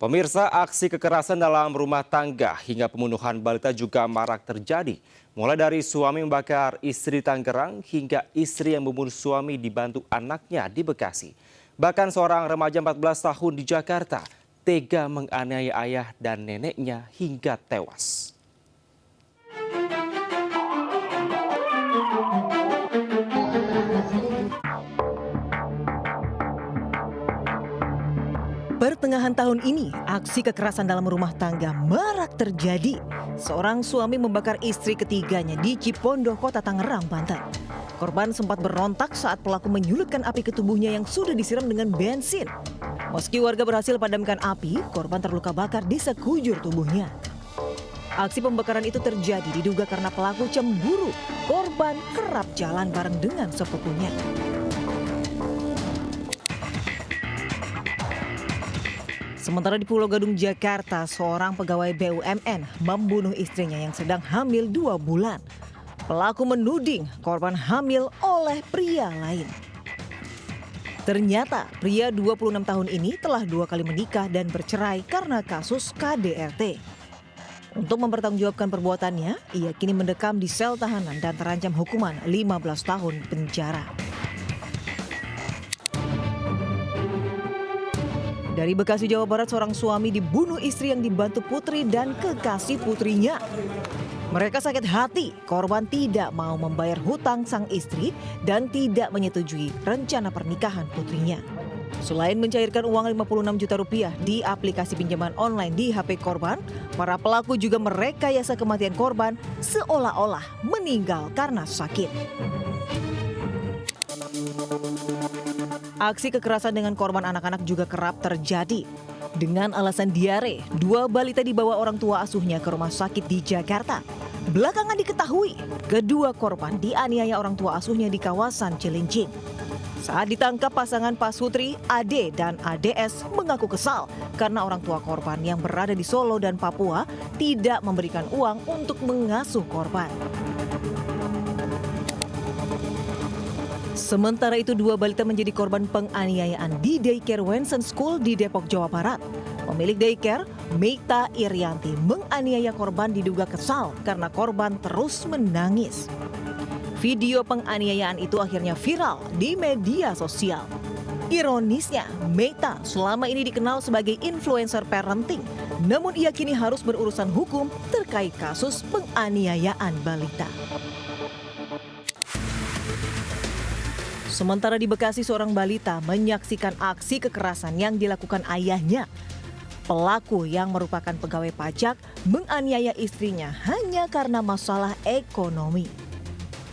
Pemirsa, aksi kekerasan dalam rumah tangga hingga pembunuhan balita juga marak terjadi. Mulai dari suami membakar istri di Tangerang hingga istri yang membunuh suami dibantu anaknya di Bekasi. Bahkan seorang remaja 14 tahun di Jakarta tega menganiaya ayah dan neneknya hingga tewas. Pertengahan tahun ini, aksi kekerasan dalam rumah tangga marak terjadi. Seorang suami membakar istri ketiganya di Cipondoh, Kota Tangerang, Banten. Korban sempat berontak saat pelaku menyulutkan api ke tubuhnya yang sudah disiram dengan bensin. Meski warga berhasil padamkan api, korban terluka bakar di sekujur tubuhnya. Aksi pembakaran itu terjadi diduga karena pelaku cemburu. Korban kerap jalan bareng dengan sepupunya. Sementara di Pulau Gadung, Jakarta, seorang pegawai BUMN membunuh istrinya yang sedang hamil 2 bulan. Pelaku menuding korban hamil oleh pria lain. Ternyata pria 26 tahun ini telah 2 kali menikah dan bercerai karena kasus KDRT. Untuk mempertanggungjawabkan perbuatannya, ia kini mendekam di sel tahanan dan terancam hukuman 15 tahun penjara. Dari Bekasi, Jawa Barat, seorang suami dibunuh istri yang dibantu putri dan kekasih putrinya. Mereka sakit hati, korban tidak mau membayar hutang sang istri dan tidak menyetujui rencana pernikahan putrinya. Selain mencairkan uang 56 juta rupiah di aplikasi pinjaman online di HP korban, para pelaku juga merekayasa kematian korban seolah-olah meninggal karena sakit. Aksi kekerasan dengan korban anak-anak juga kerap terjadi. Dengan alasan diare, 2 balita dibawa orang tua asuhnya ke rumah sakit di Jakarta. Belakangan diketahui, kedua korban dianiaya orang tua asuhnya di kawasan Cilincing. Saat ditangkap, pasangan pasutri AD dan ADS mengaku kesal karena orang tua korban yang berada di Solo dan Papua tidak memberikan uang untuk mengasuh korban. Sementara itu, 2 balita menjadi korban penganiayaan di daycare Wensen School di Depok, Jawa Barat. Pemilik daycare, Meita Irianti, menganiaya korban diduga kesal karena korban terus menangis. Video penganiayaan itu akhirnya viral di media sosial. Ironisnya, Meita selama ini dikenal sebagai influencer parenting, namun ia kini harus berurusan hukum terkait kasus penganiayaan balita. Sementara di Bekasi, seorang balita menyaksikan aksi kekerasan yang dilakukan ayahnya. Pelaku yang merupakan pegawai pajak menganiaya istrinya hanya karena masalah ekonomi.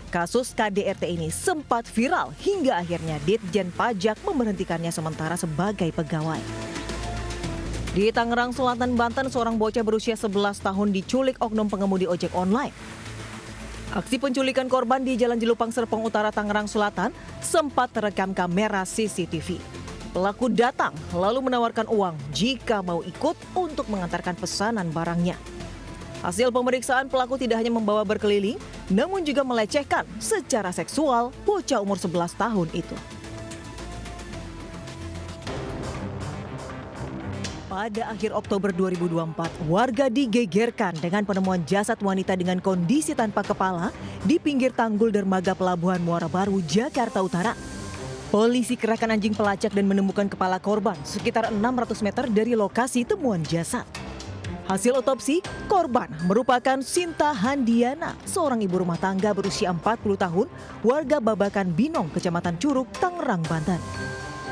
Kasus KDRT ini sempat viral hingga akhirnya Ditjen Pajak memberhentikannya sementara sebagai pegawai. Di Tangerang Selatan, Banten, seorang bocah berusia 11 tahun diculik oknum pengemudi ojek online. Aksi penculikan korban di Jalan Jelupang Serpong Utara, Tangerang Selatan sempat terekam kamera CCTV. Pelaku datang lalu menawarkan uang jika mau ikut untuk mengantarkan pesanan barangnya. Hasil pemeriksaan, pelaku tidak hanya membawa berkeliling, namun juga melecehkan secara seksual bocah umur 11 tahun itu. Pada akhir Oktober 2024, warga digegerkan dengan penemuan jasad wanita dengan kondisi tanpa kepala di pinggir tanggul dermaga Pelabuhan Muara Baru, Jakarta Utara. Polisi kerahkan anjing pelacak dan menemukan kepala korban sekitar 600 meter dari lokasi temuan jasad. Hasil otopsi, korban merupakan Sinta Handiana, seorang ibu rumah tangga berusia 40 tahun, warga Babakan Binong, Kecamatan Curug, Tangerang, Banten.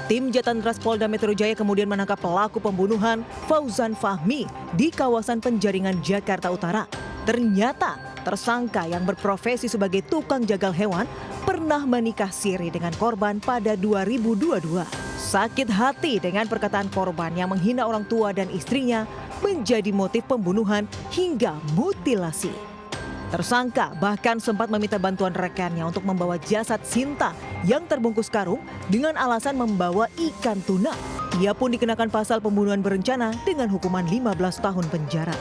Tim Jatantras Polda Metro Jaya kemudian menangkap pelaku pembunuhan Fauzan Fahmi di kawasan Penjaringan, Jakarta Utara. Ternyata tersangka yang berprofesi sebagai tukang jagal hewan pernah menikah siri dengan korban pada 2022. Sakit hati dengan perkataan korban yang menghina orang tua dan istrinya menjadi motif pembunuhan hingga mutilasi. Tersangka bahkan sempat meminta bantuan rekannya untuk membawa jasad Sinta yang terbungkus karung dengan alasan membawa ikan tuna. Ia pun dikenakan pasal pembunuhan berencana dengan hukuman 15 tahun penjara.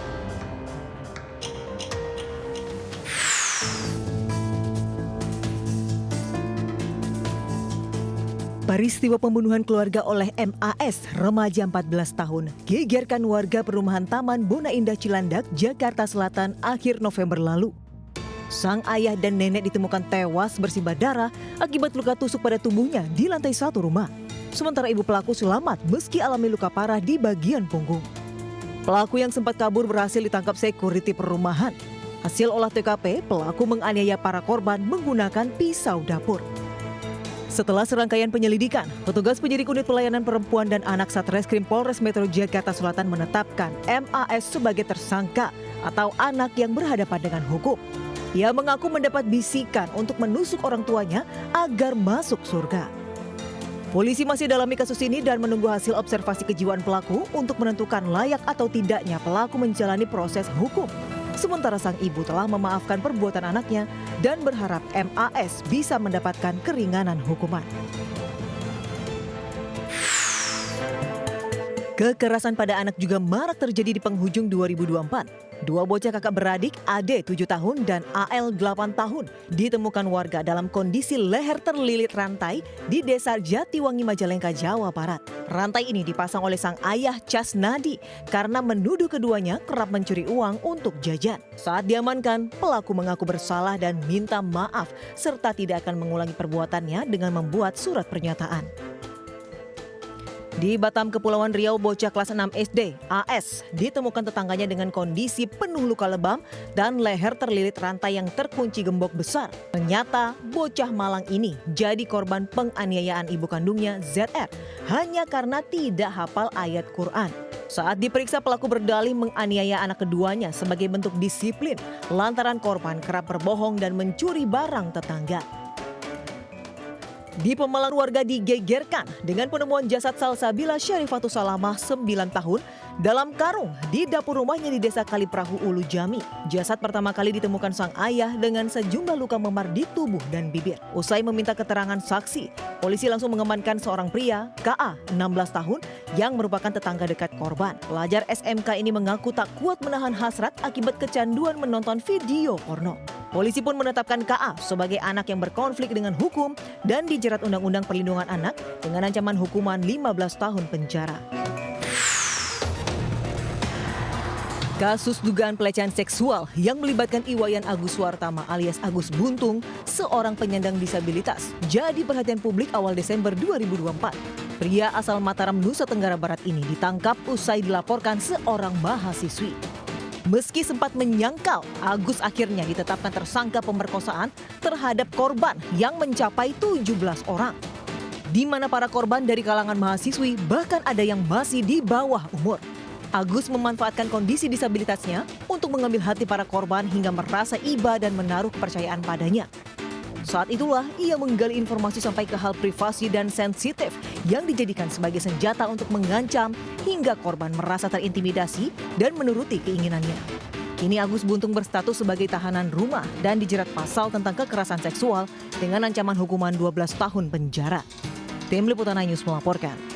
Peristiwa pembunuhan keluarga oleh MAS, remaja 14 tahun, gegerkan warga perumahan Taman Bona Indah Cilandak, Jakarta Selatan akhir November lalu. Sang ayah dan nenek ditemukan tewas bersimbah darah akibat luka tusuk pada tubuhnya di lantai 1 rumah. Sementara ibu pelaku selamat meski alami luka parah di bagian punggung. Pelaku yang sempat kabur berhasil ditangkap sekuriti perumahan. Hasil olah TKP, pelaku menganiaya para korban menggunakan pisau dapur. Setelah serangkaian penyelidikan, petugas penyidik unit pelayanan perempuan dan anak Satreskrim Polres Metro Jakarta Selatan menetapkan MAS sebagai tersangka atau anak yang berhadapan dengan hukum. Ia mengaku mendapat bisikan untuk menusuk orang tuanya agar masuk surga. Polisi masih dalami kasus ini dan menunggu hasil observasi kejiwaan pelaku untuk menentukan layak atau tidaknya pelaku menjalani proses hukum. Sementara sang ibu telah memaafkan perbuatan anaknya dan berharap MAS bisa mendapatkan keringanan hukuman. Kekerasan pada anak juga marak terjadi di penghujung 2024. Dua bocah kakak beradik, Ade 7 tahun dan AL 8 tahun, ditemukan warga dalam kondisi leher terlilit rantai di Desa Jatiwangi, Majalengka, Jawa Barat. Rantai ini dipasang oleh sang ayah Casnadi karena menuduh keduanya kerap mencuri uang untuk jajan. Saat diamankan, pelaku mengaku bersalah dan minta maaf serta tidak akan mengulangi perbuatannya dengan membuat surat pernyataan. Di Batam, Kepulauan Riau, bocah kelas 6 SD, AS, ditemukan tetangganya dengan kondisi penuh luka lebam dan leher terlilit rantai yang terkunci gembok besar. Ternyata bocah malang ini jadi korban penganiayaan ibu kandungnya ZR hanya karena tidak hafal ayat Quran. Saat diperiksa, pelaku berdalih menganiaya anak keduanya sebagai bentuk disiplin lantaran korban kerap berbohong dan mencuri barang tetangga. Di Pemalang, warga digegerkan dengan penemuan jasad Salsabila Syarifatus Salamah 9 tahun dalam karung di dapur rumahnya di Desa Kaliprahu, Ulu Jami. Jasad pertama kali ditemukan sang ayah dengan sejumlah luka memar di tubuh dan bibir. Usai meminta keterangan saksi, polisi langsung mengamankan seorang pria, KA, 16 tahun, yang merupakan tetangga dekat korban. Pelajar SMK ini mengaku tak kuat menahan hasrat akibat kecanduan menonton video porno. Polisi pun menetapkan KA sebagai anak yang berkonflik dengan hukum dan dijerat Undang-Undang Perlindungan Anak dengan ancaman hukuman 15 tahun penjara. Kasus dugaan pelecehan seksual yang melibatkan Iwayan Agus Wartama alias Agus Buntung, seorang penyandang disabilitas, jadi perhatian publik awal Desember 2024. Pria asal Mataram, Nusa Tenggara Barat ini ditangkap usai dilaporkan seorang mahasiswi. Meski sempat menyangkal, Agus akhirnya ditetapkan tersangka pemerkosaan terhadap korban yang mencapai 17 orang. Di mana para korban dari kalangan mahasiswi bahkan ada yang masih di bawah umur. Agus memanfaatkan kondisi disabilitasnya untuk mengambil hati para korban hingga merasa iba dan menaruh kepercayaan padanya. Saat itulah ia menggali informasi sampai ke hal privasi dan sensitif yang dijadikan sebagai senjata untuk mengancam hingga korban merasa terintimidasi dan menuruti keinginannya. Kini Agus Buntung berstatus sebagai tahanan rumah dan dijerat pasal tentang kekerasan seksual dengan ancaman hukuman 12 tahun penjara. Tim Liputan News melaporkan.